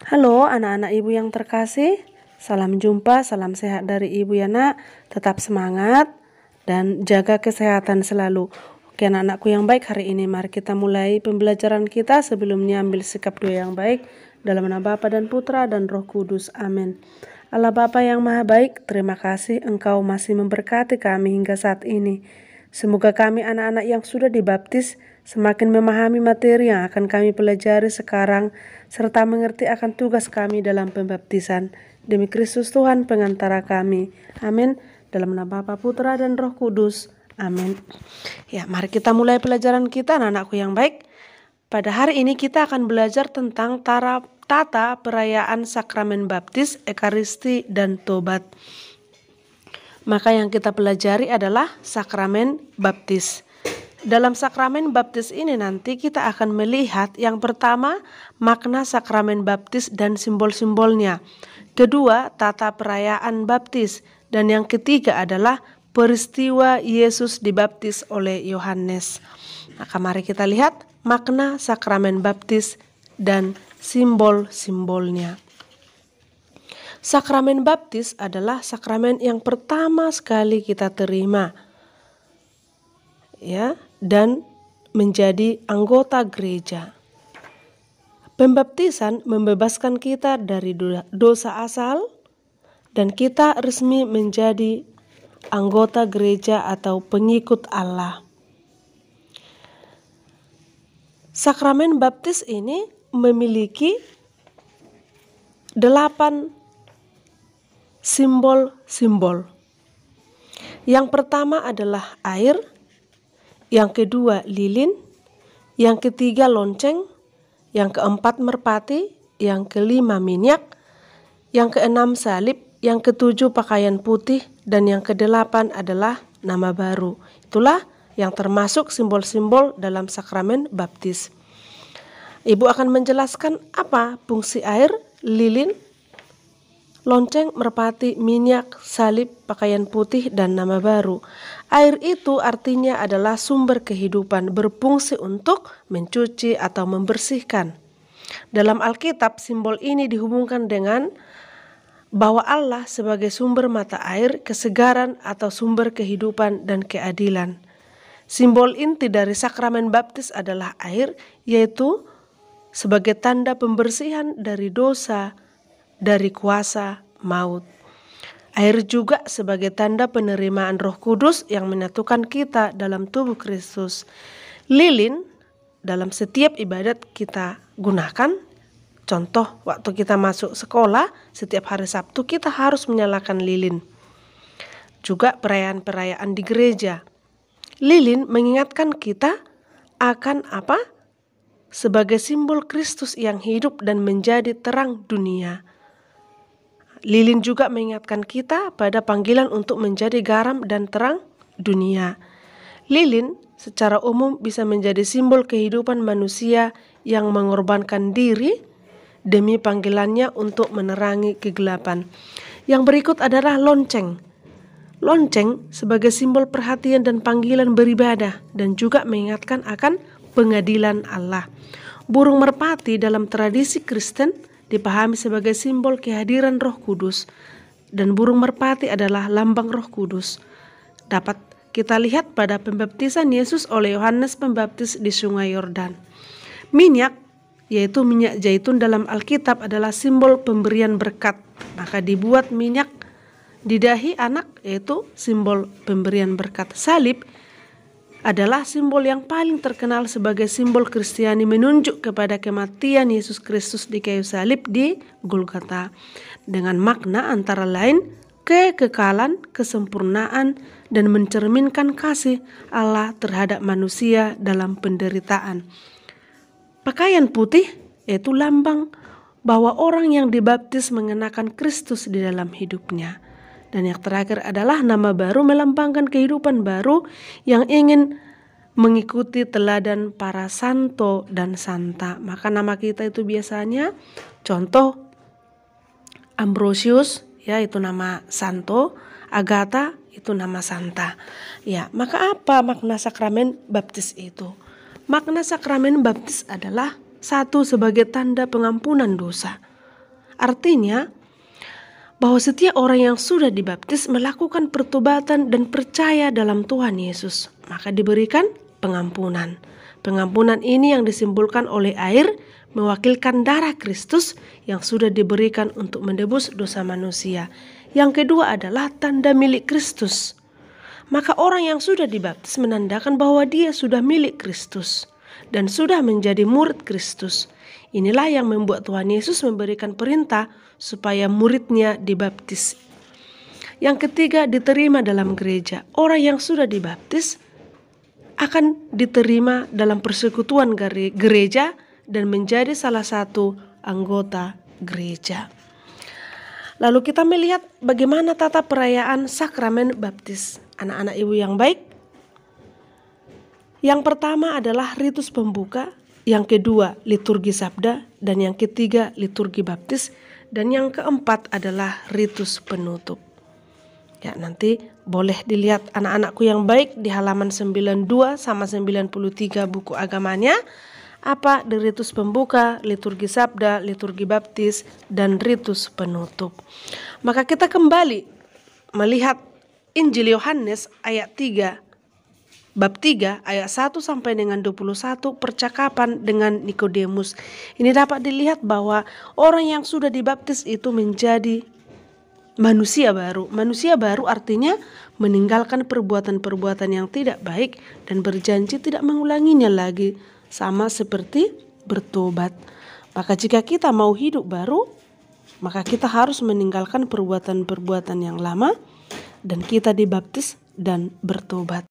Halo anak-anak ibu yang terkasih, salam jumpa, salam sehat dari ibu ya nak. Tetap semangat dan jaga kesehatan selalu. Oke anak-anakku yang baik, hari ini mari kita mulai pembelajaran kita. Sebelumnya ambil sikap doa yang baik dalam nama Bapa dan Putra dan Roh Kudus. Amin. Allah Bapa yang Maha Baik, terima kasih Engkau masih memberkati kami hingga saat ini. Semoga kami anak-anak yang sudah dibaptis semakin memahami materi yang akan kami pelajari sekarang, serta mengerti akan tugas kami dalam pembaptisan. Demi Kristus Tuhan pengantara kami. Amin. Dalam nama Bapa, Putra, dan Roh Kudus. Amin. Ya, mari kita mulai pelajaran kita anak-anakku yang baik. Pada hari ini kita akan belajar tentang tata perayaan sakramen baptis, ekaristi, dan tobat. Maka yang kita pelajari adalah sakramen baptis. Dalam sakramen baptis ini nanti kita akan melihat yang pertama makna sakramen baptis dan simbol-simbolnya. Kedua, tata perayaan baptis. Dan yang ketiga adalah peristiwa Yesus dibaptis oleh Yohanes. Maka mari kita lihat makna sakramen baptis dan simbol-simbolnya. Sakramen baptis adalah sakramen yang pertama sekali kita terima, ya, dan menjadi anggota gereja. Pembaptisan membebaskan kita dari dosa asal dan kita resmi menjadi anggota gereja atau pengikut Allah. Sakramen baptis ini memiliki 8 simbol-simbol. Yang pertama adalah air, yang kedua lilin, yang ketiga lonceng, yang keempat merpati, yang kelima minyak, yang keenam salib, yang ketujuh pakaian putih, dan yang kedelapan adalah nama baru. Itulah yang termasuk simbol-simbol dalam sakramen baptis. Ibu akan menjelaskan apa fungsi air, lilin, lonceng, merpati, minyak, salib, pakaian putih, dan nama baru. Air itu artinya adalah sumber kehidupan, berfungsi untuk mencuci atau membersihkan. Dalam Alkitab, simbol ini dihubungkan dengan bahwa Allah sebagai sumber mata air, kesegaran atau sumber kehidupan dan keadilan. Simbol inti dari sakramen baptis adalah air, yaitu sebagai tanda pembersihan dari dosa, dari kuasa maut. Air juga sebagai tanda penerimaan Roh Kudus yang menyatukan kita dalam tubuh Kristus. Lilin dalam setiap ibadat kita gunakan. Contoh, waktu kita masuk sekolah, setiap hari Sabtu kita harus menyalakan lilin. Juga perayaan-perayaan di gereja. Lilin mengingatkan kita akan apa? Sebagai simbol Kristus yang hidup dan menjadi terang dunia. Lilin juga mengingatkan kita pada panggilan untuk menjadi garam dan terang dunia. Lilin secara umum bisa menjadi simbol kehidupan manusia yang mengorbankan diri demi panggilannya untuk menerangi kegelapan. Yang berikut adalah lonceng. Lonceng sebagai simbol perhatian dan panggilan beribadah dan juga mengingatkan akan pengadilan Allah. Burung merpati dalam tradisi Kristen dipahami sebagai simbol kehadiran Roh Kudus, dan burung merpati adalah lambang Roh Kudus. Dapat kita lihat pada pembaptisan Yesus oleh Yohanes Pembaptis di Sungai Yordan. Minyak, yaitu minyak zaitun dalam Alkitab adalah simbol pemberian berkat. Maka dibuat minyak di dahi anak, yaitu simbol pemberian berkat. Salib adalah simbol yang paling terkenal sebagai simbol Kristiani, menunjuk kepada kematian Yesus Kristus di kayu salib di Golgota, dengan makna antara lain kekekalan, kesempurnaan, dan mencerminkan kasih Allah terhadap manusia dalam penderitaan. Pakaian putih yaitu lambang bahwa orang yang dibaptis mengenakan Kristus di dalam hidupnya. Dan yang terakhir adalah nama baru, melambangkan kehidupan baru yang ingin mengikuti teladan para santo dan santa. Maka nama kita itu biasanya, contoh Ambrosius, ya itu nama santo, Agatha itu nama santa. Ya, maka apa makna sakramen baptis itu? Makna sakramen baptis adalah satu, sebagai tanda pengampunan dosa. Artinya bahwa setiap orang yang sudah dibaptis melakukan pertobatan dan percaya dalam Tuhan Yesus, maka diberikan pengampunan. Pengampunan ini yang disimbolkan oleh air mewakilkan darah Kristus yang sudah diberikan untuk menebus dosa manusia. Yang kedua adalah tanda milik Kristus. Maka orang yang sudah dibaptis menandakan bahwa dia sudah milik Kristus dan sudah menjadi murid Kristus. Inilah yang membuat Tuhan Yesus memberikan perintah supaya muridnya dibaptis. Yang ketiga, diterima dalam gereja. Orang yang sudah dibaptis akan diterima dalam persekutuan gereja dan menjadi salah satu anggota gereja. Lalu kita melihat bagaimana tata perayaan sakramen baptis. Anak-anak ibu yang baik, yang pertama adalah ritus pembuka, yang kedua liturgi sabda, dan yang ketiga liturgi baptis, dan yang keempat adalah ritus penutup. Ya, nanti boleh dilihat anak-anakku yang baik di halaman 92 sama 93 buku agamanya, apa di ritus pembuka, liturgi sabda, liturgi baptis, dan ritus penutup. Maka kita kembali melihat Injil Yohanes ayat 3, bab 3 ayat 1 sampai dengan 21, percakapan dengan Nikodemus. Ini dapat dilihat bahwa orang yang sudah dibaptis itu menjadi manusia baru. Manusia baru artinya meninggalkan perbuatan-perbuatan yang tidak baik dan berjanji tidak mengulanginya lagi, sama seperti bertobat. Maka jika kita mau hidup baru, maka kita harus meninggalkan perbuatan-perbuatan yang lama dan kita dibaptis dan bertobat.